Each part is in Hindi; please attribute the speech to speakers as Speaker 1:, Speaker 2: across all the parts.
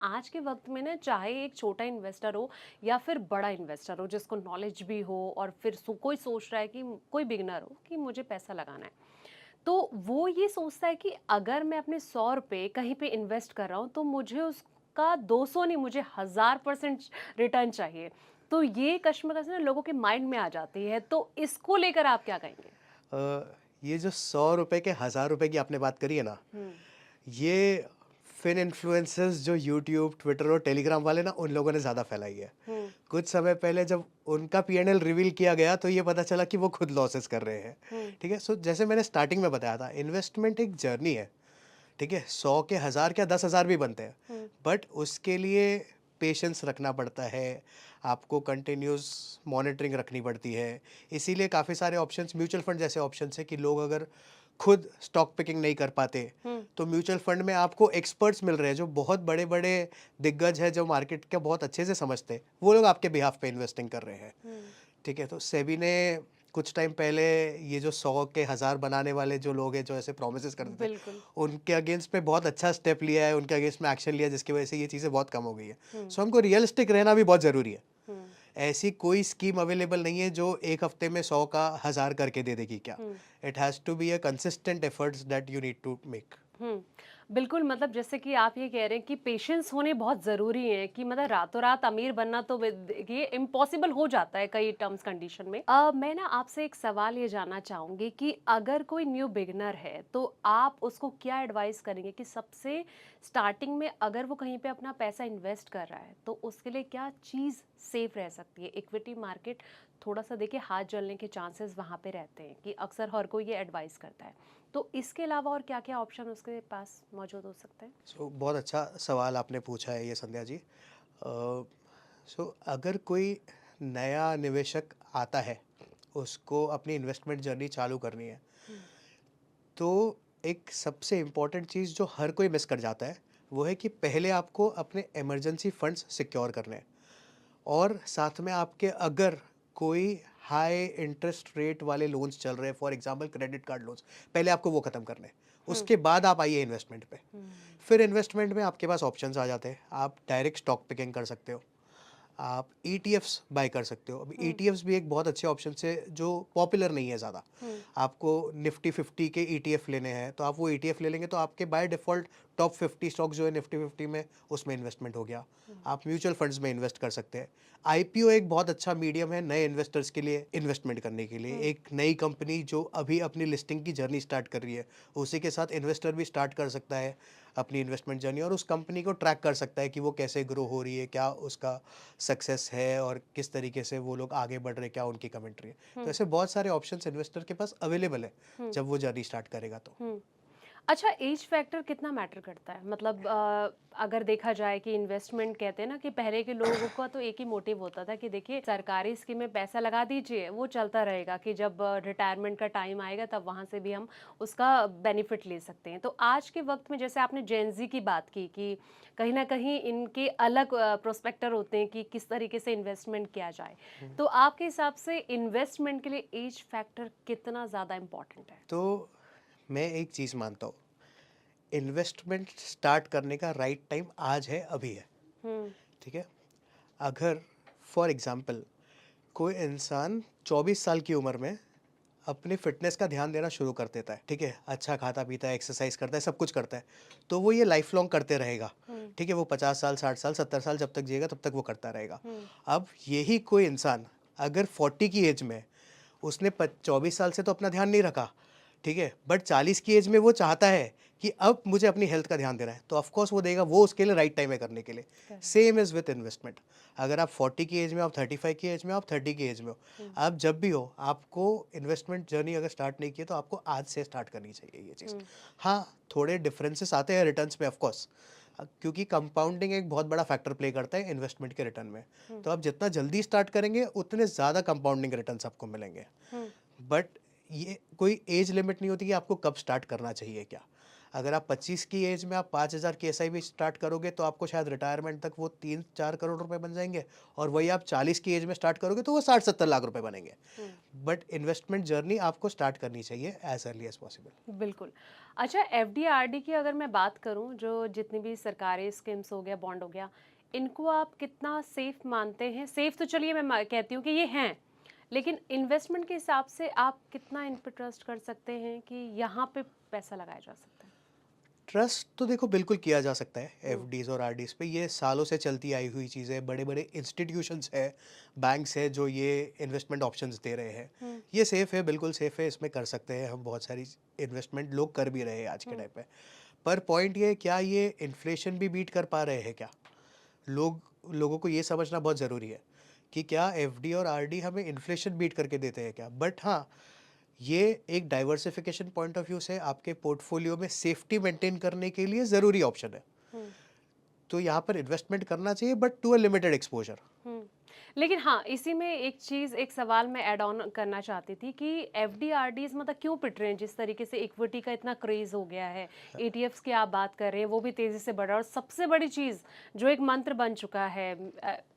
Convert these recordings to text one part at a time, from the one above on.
Speaker 1: आज के वक्त में ना चाहे एक छोटा इन्वेस्टर हो या फिर बड़ा इन्वेस्टर हो जिसको नॉलेज भी हो और फिर कोई सोच रहा है कि कोई बिगनर हो कि मुझे पैसा लगाना है, तो वो ये सोचता है कि अगर मैं अपने 100 रुपए कहीं पे इन्वेस्ट कर रहा हूँ तो मुझे उसका 200 नहीं, मुझे 1000% रिटर्न चाहिए। तो ये कश्मकश ना लोगों के माइंड में आ जाती है, तो इसको लेकर आप क्या कहेंगे?
Speaker 2: ये जो 100 रुपए के 1000 रुपए की आपने बात करी है ना,
Speaker 1: हम्म।
Speaker 2: ये फिन इन्फ्लुएंसर्स जो यूट्यूब ट्विटर और टेलीग्राम वाले ना उन लोगों ने ज़्यादा फैलाई है।
Speaker 1: हम्म।
Speaker 2: कुछ समय पहले जब उनका पीएनएल रिवील किया गया तो ये पता चला कि वो खुद लॉसेस कर रहे हैं।
Speaker 1: हम्म।
Speaker 2: ठीक है, सो जैसे मैंने स्टार्टिंग में बताया था, इन्वेस्टमेंट एक जर्नी है। ठीक है, 100 के 1000 क्या 10,000 भी बनते हैं,
Speaker 1: हम्म।
Speaker 2: बट उसके लिए पेशेंस रखना पड़ता है। आपको कंटिन्यूस मॉनिटरिंग रखनी पड़ती है। इसीलिए काफ़ी सारे ऑप्शंस, म्यूचुअल फंड जैसे ऑप्शंस है कि लोग अगर खुद स्टॉक पिकिंग नहीं कर पाते
Speaker 1: हम्म।
Speaker 2: तो म्यूचुअल फंड में आपको एक्सपर्ट्स मिल रहे हैं जो बहुत बड़े बड़े दिग्गज है, जो मार्केट के बहुत अच्छे से समझते हैं, वो लोग आपके बिहाफ पे इन्वेस्टिंग कर रहे हैं।
Speaker 1: हम्म।
Speaker 2: ठीक है, तो सेबी ने कुछ टाइम पहले ये जो 100 के 1000 बनाने वाले जो लोग हैं जो ऐसे प्रोमिस करते थे,
Speaker 1: बिल्कुल।
Speaker 2: उनके अगेंस्ट में बहुत अच्छा स्टेप लिया है, उनके अगेंस्ट में एक्शन लिया, जिसकी वजह से ये चीज़ें बहुत कम हो गई है।
Speaker 1: हम्म।
Speaker 2: सो हमको रियलिस्टिक रहना भी बहुत ज़रूरी है।
Speaker 1: हम्म।
Speaker 2: ऐसी कोई स्कीम अवेलेबल नहीं है जो एक हफ्ते में 100 का 1000 करके दे देगी क्या।
Speaker 1: Hmm.
Speaker 2: It has to be a consistent efforts that you need to make.
Speaker 1: हुँ। बिल्कुल, मतलब जैसे कि आप ये कह रहे हैं कि पेशेंस होने बहुत ज़रूरी है कि मतलब रातों-रात अमीर बनना तो देखिए इम्पॉसिबल हो जाता है कई टर्म्स कंडीशन में। मैं ना आपसे एक सवाल ये जानना चाहूँगी कि अगर कोई न्यू बिगिनर है, तो आप उसको क्या एडवाइस करेंगे कि सबसे स्टार्टिंग में अगर वो कहीं पे अपना पैसा इन्वेस्ट कर रहा है, तो उसके लिए क्या चीज़ सेफ रह सकती है? इक्विटी मार्केट थोड़ा-सा देखिए हाथ जलने के चांसेस वहाँ पे रहते हैं कि अक्सर हर कोई ये एडवाइस करता है। तो इसके अलावा और क्या-क्या ऑप्शन उसके पास मौजूद हो सकते हैं?
Speaker 2: सो बहुत अच्छा सवाल आपने पूछा है ये संध्या जी। सो अगर कोई नया निवेशक आता है, उसको अपनी इन्वेस्टमेंट जर्नी चालू करनी है,
Speaker 1: हुँ।
Speaker 2: तो एक सबसे इम्पॉर्टेंट चीज़ जो हर कोई मिस कर जाता है, वो है कि पहले आपको अपने इमरजेंसी फंड्स सिक्योर करने हैं। और साथ में आपके अगर कोई हाई इंटरेस्ट रेट वाले लोन्स चल रहे हैं, for example credit card loans, पहले आपको वो ख़त्म करने हैं।
Speaker 1: हुँ।
Speaker 2: उसके बाद आप आइए इन्वेस्टमेंट पे।
Speaker 1: हुँ।
Speaker 2: फिर इन्वेस्टमेंट में आपके पास ऑप्शंस आ जाते हैं। आप डायरेक्ट स्टॉक पिकिंग कर सकते हो, आप ईटीएफ्स बाय कर सकते हो। अब
Speaker 1: हुँ।
Speaker 2: ईटीएफ्स भी एक बहुत अच्छे ऑप्शन है जो पॉपुलर नहीं है ज़्यादा।
Speaker 1: हुँ।
Speaker 2: आपको निफ्टी 50 के ईटीएफ लेने हैं तो आप वो ईटीएफ ले लेंगे तो आपके बाय डिफ़ॉल्ट टॉप 50 स्टॉक्स जो है निफ्टी 50 में, उसमें इन्वेस्टमेंट हो गया।
Speaker 1: हुँ।
Speaker 2: आप म्यूचुअल फंड्स में इन्वेस्ट कर सकते हैं। आईपीओ एक बहुत अच्छा मीडियम है नए इन्वेस्टर्स के लिए इन्वेस्टमेंट करने के लिए।
Speaker 1: हुँ।
Speaker 2: एक नई कंपनी जो अभी अपनी लिस्टिंग की जर्नी स्टार्ट कर रही है, उसी के साथ इन्वेस्टर भी स्टार्ट कर सकता है अपनी इन्वेस्टमेंट जर्नी, और उस कंपनी को ट्रैक कर सकता है कि वो कैसे ग्रो हो रही है, क्या उसका सक्सेस है और किस तरीके से वो लोग आगे बढ़ रहे हैं, क्या उनकी कमेंट्री है। तो
Speaker 1: हुँ।
Speaker 2: ऐसे बहुत सारे ऑप्शंस इन्वेस्टर के पास अवेलेबल है
Speaker 1: हुँ।
Speaker 2: जब वो जर्नी स्टार्ट करेगा तो।
Speaker 1: हुँ। अच्छा, एज फैक्टर कितना मैटर करता है? मतलब अगर देखा जाए कि इन्वेस्टमेंट कहते हैं ना कि पहले के लोगों का तो एक ही मोटिव होता था कि देखिए सरकारी स्कीम में पैसा लगा दीजिए, वो चलता रहेगा कि जब रिटायरमेंट का टाइम आएगा तब वहाँ से भी हम उसका बेनिफिट ले सकते हैं। तो आज के वक़्त में जैसे आपने जेन ज़ी की बात की कि कहीं न कहीं इनके अलग प्रोस्पेक्टर होते हैं कि किस तरीके से इन्वेस्टमेंट किया जाए। तो आपके हिसाब से इन्वेस्टमेंट के लिए एज फैक्टर कितना ज़्यादा इम्पोर्टेंट है?
Speaker 2: तो मैं एक चीज़ मानता हूँ, इन्वेस्टमेंट स्टार्ट करने का राइट टाइम आज है, अभी है।
Speaker 1: हुँ।
Speaker 2: ठीक है, अगर फॉर एग्जांपल कोई इंसान 24 साल की उम्र में अपनी फिटनेस का ध्यान देना शुरू कर देता है, ठीक है, अच्छा खाता पीता है, एक्सरसाइज करता है, सब कुछ करता है, तो वो ये लाइफ लॉन्ग करते रहेगा।
Speaker 1: हुँ।
Speaker 2: ठीक है, वो 50 साल 60 साल 70 साल जब तक जिएगा तब तक वो करता रहेगा।
Speaker 1: हुँ।
Speaker 2: अब यही कोई इंसान अगर 40 की एज में, उसने 24 साल से तो अपना ध्यान नहीं रखा, ठीक है, बट 40 की एज में वो चाहता है कि अब मुझे अपनी हेल्थ का ध्यान देना है, तो ऑफकोर्स वो देगा, वो उसके लिए राइट टाइम है करने के लिए।
Speaker 1: Correct.
Speaker 2: Same is with investment. अगर आप 40 की एज में हो, आप 35 की एज में हो, आप 30 की एज में हो,
Speaker 1: हुँ।
Speaker 2: आप जब भी हो, आपको इन्वेस्टमेंट जर्नी अगर स्टार्ट नहीं की है तो आपको आज से स्टार्ट करनी चाहिए ये चीज़।
Speaker 1: हुँ।
Speaker 2: हाँ, थोड़े डिफरेंसेस आते हैं रिटर्न्स में ऑफकोर्स, क्योंकि कंपाउंडिंग एक बहुत बड़ा फैक्टर प्ले करता है इन्वेस्टमेंट के रिटर्न में।
Speaker 1: हुँ।
Speaker 2: तो आप जितना जल्दी स्टार्ट करेंगे उतने ज़्यादा कंपाउंडिंग रिटर्न्स आपको मिलेंगे।
Speaker 1: हुँ।
Speaker 2: बट ये कोई एज लिमिट नहीं होती कि आपको कब स्टार्ट करना चाहिए क्या। अगर आप 25 की एज में आप 5,000 की एसआईपी स्टार्ट करोगे तो आपको शायद रिटायरमेंट तक वो 3-4 करोड़ रुपए बन जाएंगे, और वही आप 40 की एज में स्टार्ट करोगे तो वो 60-70 लाख रुपए बनेंगे।
Speaker 1: हुँ।
Speaker 2: बट इन्वेस्टमेंट जर्नी आपको स्टार्ट करनी चाहिए एज अर्ली एज पॉसिबल।
Speaker 1: बिल्कुल। अच्छा, एफडी, आरडी की अगर मैं बात करूँ, जो जितनी भी सरकारी स्कीम्स हो गया, बॉन्ड हो गया, इनको आप कितना सेफ़ मानते हैं? सेफ़ तो चलिए मैं मा कहती हूँ कि ये हैं, लेकिन इन्वेस्टमेंट के हिसाब से आप कितना इन पे ट्रस्ट कर सकते हैं कि यहाँ पे पैसा लगाया जा सकता है?
Speaker 2: ट्रस्ट तो देखो बिल्कुल किया जा सकता है
Speaker 1: हुँ,
Speaker 2: एफडीज और आरडीज पे, ये सालों से चलती आई हुई चीज़ है। बड़े बड़े इंस्टीट्यूशंस है, बैंक्स है जो ये इन्वेस्टमेंट ऑप्शंस दे रहे हैं।
Speaker 1: हुँ,
Speaker 2: ये सेफ़ है, बिल्कुल सेफ़ है, इसमें कर सकते हैं हम। बहुत सारी इन्वेस्टमेंट लोग कर भी रहे हैं आज के
Speaker 1: हुँ,
Speaker 2: टाइम पे। पर पॉइंट ये है, क्या ये इन्फ्लेशन भी बीट कर पा रहे हैं क्या? लोगों को ये समझना बहुत ज़रूरी है कि क्या एफडी और आरडी हमें इन्फ्लेशन बीट करके देते हैं क्या? बट हाँ, ये एक डाइवर्सिफिकेशन पॉइंट ऑफ व्यू से आपके पोर्टफोलियो में सेफ्टी मेंटेन करने के लिए ज़रूरी ऑप्शन है।
Speaker 1: हुँ।
Speaker 2: तो यहाँ पर इन्वेस्टमेंट करना चाहिए, but to a limited exposure.
Speaker 1: हुँ। लेकिन हाँ, इसी में एक सवाल मैं ऐड ऑन करना चाहती थी कि एफडी-आरडीज़ मतलब क्यों पिट रहे हैं? जिस तरीके से इक्विटी का इतना क्रेज़ हो गया है, ईटीएफ्स की आप बात कर रहे हैं, वो भी तेज़ी से बढ़ रहा है, और सबसे बड़ी चीज़ जो एक मंत्र बन चुका है,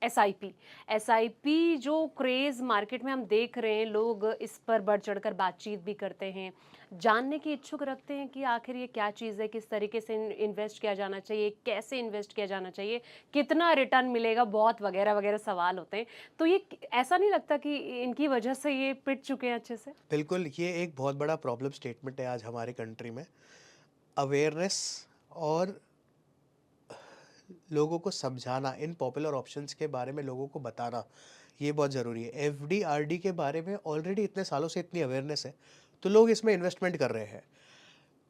Speaker 1: एसआईपी। एसआईपी जो क्रेज़ मार्केट में हम देख रहे हैं, लोग इस पर बढ़-चढ़ कर बातचीत भी करते हैं, जानने की इच्छुक रखते हैं कि आखिर ये क्या चीज़ है, किस तरीके से इन्वेस्ट किया जाना चाहिए, कैसे इन्वेस्ट किया जाना चाहिए, कितना रिटर्न मिलेगा, बहुत वगैरह-वगैरह सवाल होते हैं। तो ये ऐसा नहीं लगता कि इनकी वजह से ये पिट चुके हैं अच्छे से?
Speaker 2: बिल्कुल, ये एक बहुत बड़ा प्रॉब्लम स्टेटमेंट है आज हमारे कंट्री में। अवेयरनेस और लोगों को समझाना, इन पॉपुलर ऑप्शंस के बारे में लोगों को बताना, ये बहुत ज़रूरी है। एफडी आरडी के बारे में ऑलरेडी इतने सालों से इतनी अवेयरनेस है, तो लोग इसमें इन्वेस्टमेंट कर रहे हैं।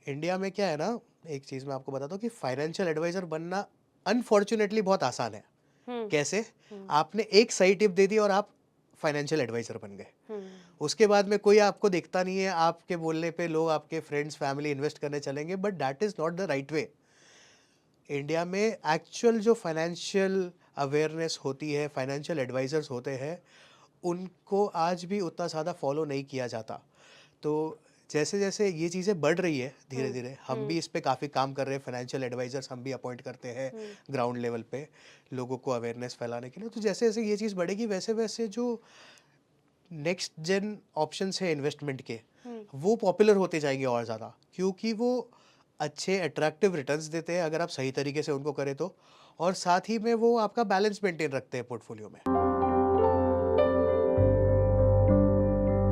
Speaker 2: इंडिया में क्या है ना, एक चीज़ मैं आपको बताता हूँ कि फाइनेंशियल एडवाइज़र बनना अनफॉर्चुनेटली बहुत आसान है।
Speaker 1: हुँ,
Speaker 2: कैसे?
Speaker 1: हुँ,
Speaker 2: आपने एक सही टिप दे दी और आप फाइनेंशियल एडवाइज़र बन गए।
Speaker 1: हुँ,
Speaker 2: उसके बाद में कोई आपको देखता नहीं है, आपके बोलने पे लोग, आपके फ्रेंड्स, फैमिली इन्वेस्ट करने चलेंगे, but that is not the right way. India में एक्चुअल जो फाइनेंशियल अवेयरनेस होती है, फाइनेंशियल एडवाइज़र्स होते हैं, उनको आज भी उतना ज़्यादा फॉलो नहीं किया जाता। तो जैसे-जैसे ये चीज़ें बढ़ रही है
Speaker 1: हुँ,
Speaker 2: धीरे-धीरे, हम
Speaker 1: हुँ,
Speaker 2: भी इस पे काफ़ी काम कर रहे हैं। फाइनेंशियल एडवाइज़र्स हम भी अपॉइंट करते हैं
Speaker 1: हुँ,
Speaker 2: ग्राउंड लेवल पे, लोगों को अवेयरनेस फैलाने के लिए। तो जैसे-जैसे ये चीज़ बढ़ेगी, वैसे-वैसे जो नेक्स्ट जेन ऑप्शंस हैं इन्वेस्टमेंट के,
Speaker 1: हुँ।
Speaker 2: वो पॉपुलर होते जाएंगे और ज़्यादा, क्योंकि वो अच्छे अट्रैक्टिव रिटर्न्स देते हैं अगर आप सही तरीके से उनको करें तो, और साथ ही में वो आपका बैलेंस मेंटेन रखते हैं पोर्टफोलियो में।